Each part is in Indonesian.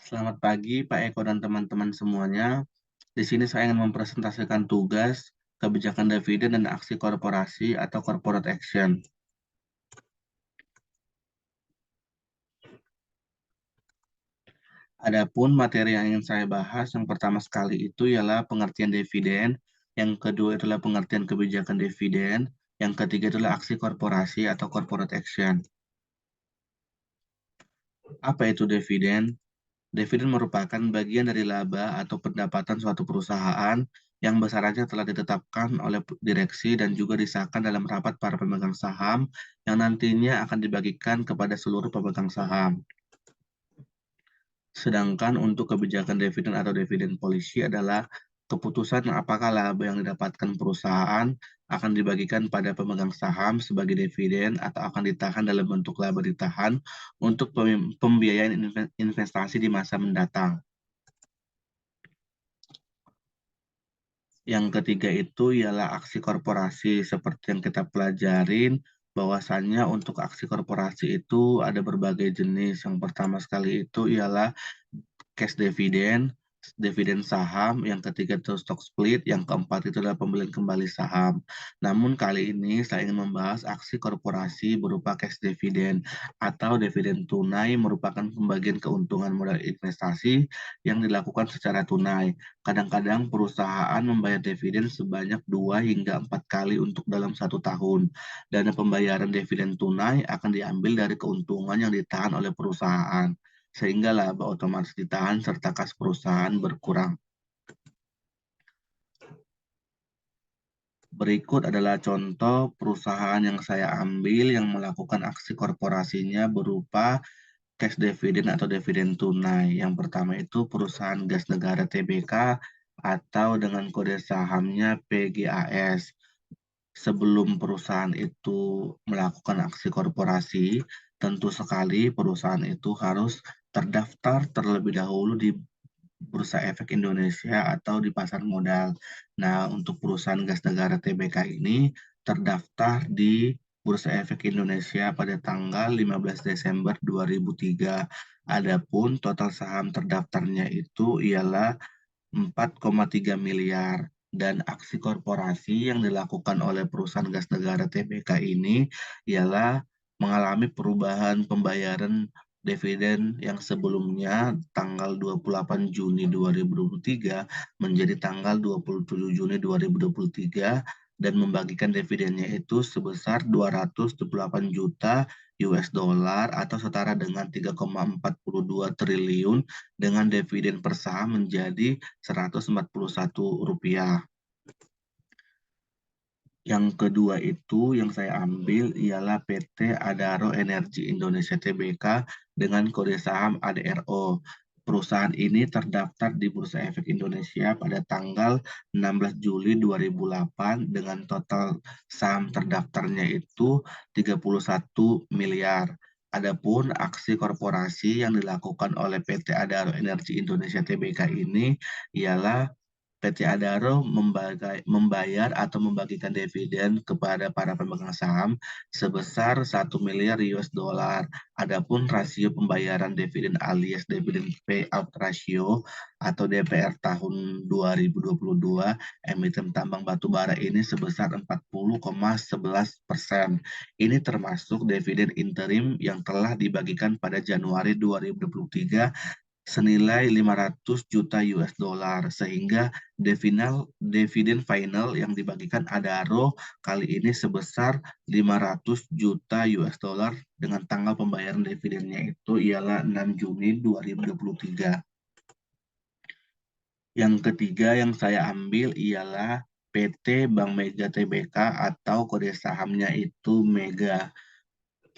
Selamat pagi Pak Eko dan teman-teman semuanya. Di sini saya ingin mempresentasikan tugas, kebijakan dividen dan aksi korporasi atau corporate action. Adapun materi yang ingin saya bahas, yang pertama sekali itu ialah pengertian dividen, yang kedua adalah pengertian kebijakan dividen, yang ketiga adalah aksi korporasi atau corporate action. Apa itu dividen? Dividen merupakan bagian dari laba atau pendapatan suatu perusahaan yang besarannya telah ditetapkan oleh direksi dan juga disahkan dalam rapat para pemegang saham yang nantinya akan dibagikan kepada seluruh pemegang saham. Sedangkan untuk kebijakan dividen atau dividen policy adalah keputusan apakah laba yang didapatkan perusahaan akan dibagikan pada pemegang saham sebagai dividen atau akan ditahan dalam bentuk laba ditahan untuk pembiayaan investasi di masa mendatang. Yang ketiga itu ialah aksi korporasi. Seperti yang kita pelajarin, bahwasannya untuk aksi korporasi itu ada berbagai jenis. Yang pertama sekali itu ialah cash dividend, dividen saham, yang ketiga itu stock split, yang keempat itu adalah pembelian kembali saham. Namun kali ini saya ingin membahas aksi korporasi berupa cash dividend atau dividen tunai merupakan pembagian keuntungan modal investasi yang dilakukan secara tunai. Kadang-kadang perusahaan membayar dividen sebanyak 2 hingga 4 kali untuk dalam 1 tahun. Dana pembayaran dividen tunai akan diambil dari keuntungan yang ditahan oleh perusahaan sehingga laba otomatis ditahan serta kas perusahaan berkurang. Berikut adalah contoh perusahaan yang saya ambil yang melakukan aksi korporasinya berupa cash dividend atau dividen tunai. Yang pertama itu perusahaan gas negara TBK atau dengan kode sahamnya PGAS. Sebelum perusahaan itu melakukan aksi korporasi, tentu sekali perusahaan itu harus terdaftar terlebih dahulu di Bursa Efek Indonesia atau di pasar modal. Nah, untuk perusahaan gas negara TBK ini terdaftar di Bursa Efek Indonesia pada tanggal 15 Desember 2003. Adapun total saham terdaftarnya itu ialah 4,3 miliar dan aksi korporasi yang dilakukan oleh perusahaan gas negara TBK ini ialah mengalami perubahan pembayaran dividen yang sebelumnya tanggal 28 Juni 2023 menjadi tanggal 27 Juni 2023 dan membagikan dividennya itu sebesar 228 juta US dollar atau setara dengan 3,42 triliun dengan dividen per saham menjadi Rp141. Yang kedua itu yang saya ambil ialah PT Adaro Energi Indonesia Tbk dengan kode saham ADRO. Perusahaan ini terdaftar di Bursa Efek Indonesia pada tanggal 16 Juli 2008 dengan total saham terdaftarnya itu 31 miliar. Adapun aksi korporasi yang dilakukan oleh PT Adaro Energi Indonesia Tbk ini ialah PT Adaro membayar atau membagikan dividen kepada para pemegang saham sebesar 1 miliar US dollar. Adapun rasio pembayaran dividen alias dividen payout ratio atau DPR tahun 2022 emiten tambang batubara ini sebesar 40,11%. Ini termasuk dividen interim yang telah dibagikan pada Januari 2023 senilai 500 juta US dollar sehingga dividen final yang dibagikan Adaro kali ini sebesar 500 juta US dollar dengan tanggal pembayaran dividennya itu ialah 6 Juni 2023. Yang ketiga yang saya ambil ialah PT Bank Mega Tbk atau kode sahamnya itu Mega.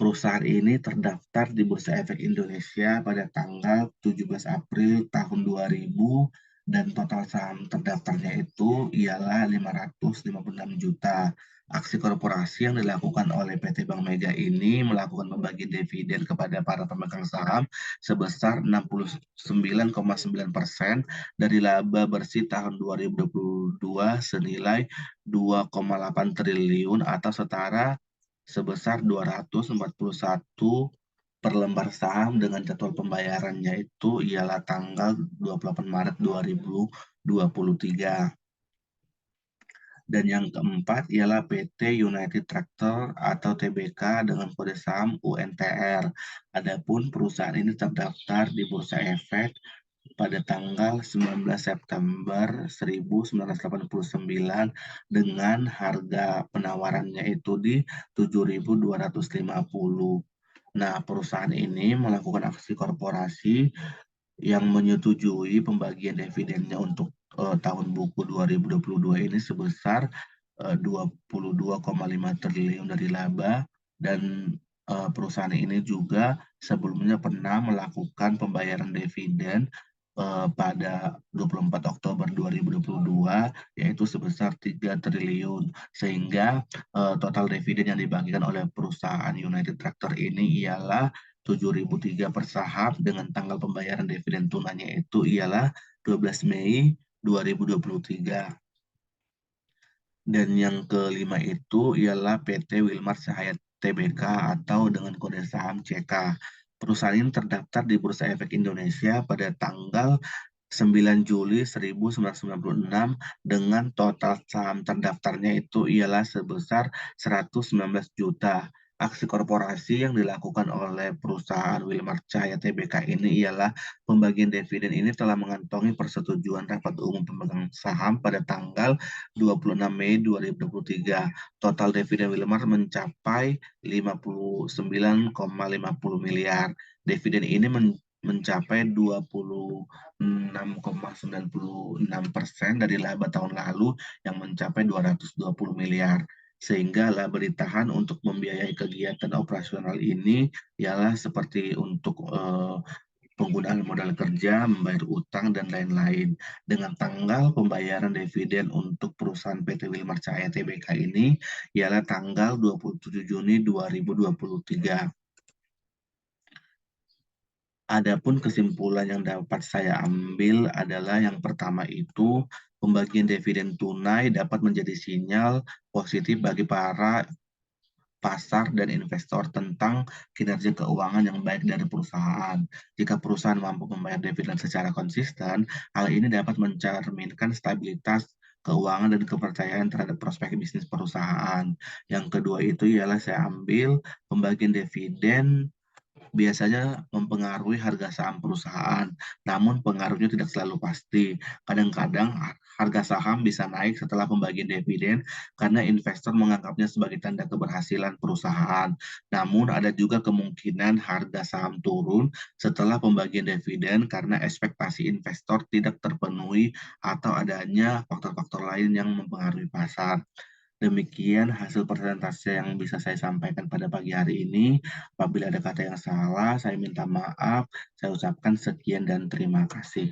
Perusahaan ini terdaftar di Bursa Efek Indonesia pada tanggal 17 April tahun 2000 dan total saham terdaftarnya itu ialah 556 juta. Aksi korporasi yang dilakukan oleh PT Bank Mega ini melakukan pembagian dividen kepada para pemegang saham sebesar 69,9% dari laba bersih tahun 2022 senilai 2,8 triliun atau setara sebesar 241 per lembar saham dengan jadwal pembayarannya itu ialah tanggal 28 Maret 2023. Dan yang keempat ialah PT United Tractor atau TBK dengan kode saham UNTR. Adapun perusahaan ini terdaftar di Bursa Efek pada tanggal 19 September 1989 dengan harga penawarannya itu di 7.250. Nah, perusahaan ini melakukan aksi korporasi yang menyetujui pembagian dividennya untuk, tahun buku 2022 ini sebesar, 22,5 triliun dari laba dan, perusahaan ini juga sebelumnya pernah melakukan pembayaran dividen, pada 24 Oktober 2022 yaitu sebesar 3 triliun sehingga, total dividen yang dibagikan oleh perusahaan United Tractor ini ialah 7.003 per saham dengan tanggal pembayaran dividen tunainya itu ialah 12 Mei 2023. Dan yang kelima itu ialah PT Wilmar Cahaya Tbk atau dengan kode saham CK. Perusahaan ini terdaftar di Bursa Efek Indonesia pada tanggal 9 Juli 1996 dengan total saham terdaftarnya itu ialah sebesar 119 juta. Aksi korporasi yang dilakukan oleh perusahaan Wilmar Cahaya Tbk ini ialah pembagian dividen ini telah mengantongi persetujuan rapat umum pemegang saham pada tanggal 26 Mei 2023. Total dividen Wilmar mencapai 59,50 miliar. Dividen ini mencapai 26,96% dari laba tahun lalu yang mencapai 220 miliar. Sehingga laba ditahan untuk membiayai kegiatan operasional ini ialah seperti untuk penggunaan modal kerja, membayar utang, dan lain-lain. Dengan tanggal pembayaran dividen untuk perusahaan PT Wilmar Cahaya Tbk ini ialah tanggal 27 Juni 2023. Adapun kesimpulan yang dapat saya ambil adalah yang pertama itu, pembagian dividen tunai dapat menjadi sinyal positif bagi para pasar dan investor tentang kinerja keuangan yang baik dari perusahaan. Jika perusahaan mampu membayar dividen secara konsisten, hal ini dapat mencerminkan stabilitas keuangan dan kepercayaan terhadap prospek bisnis perusahaan. Yang kedua itu ialah saya ambil pembagian dividen biasanya mempengaruhi harga saham perusahaan, namun pengaruhnya tidak selalu pasti. Kadang-kadang harga saham bisa naik setelah pembagian dividen karena investor menganggapnya sebagai tanda keberhasilan perusahaan. Namun ada juga kemungkinan harga saham turun setelah pembagian dividen karena ekspektasi investor tidak terpenuhi atau adanya faktor-faktor lain yang mempengaruhi pasar. Demikian hasil persentase yang bisa saya sampaikan pada pagi hari ini. Apabila ada kata yang salah, saya minta maaf. Saya ucapkan sekian dan terima kasih.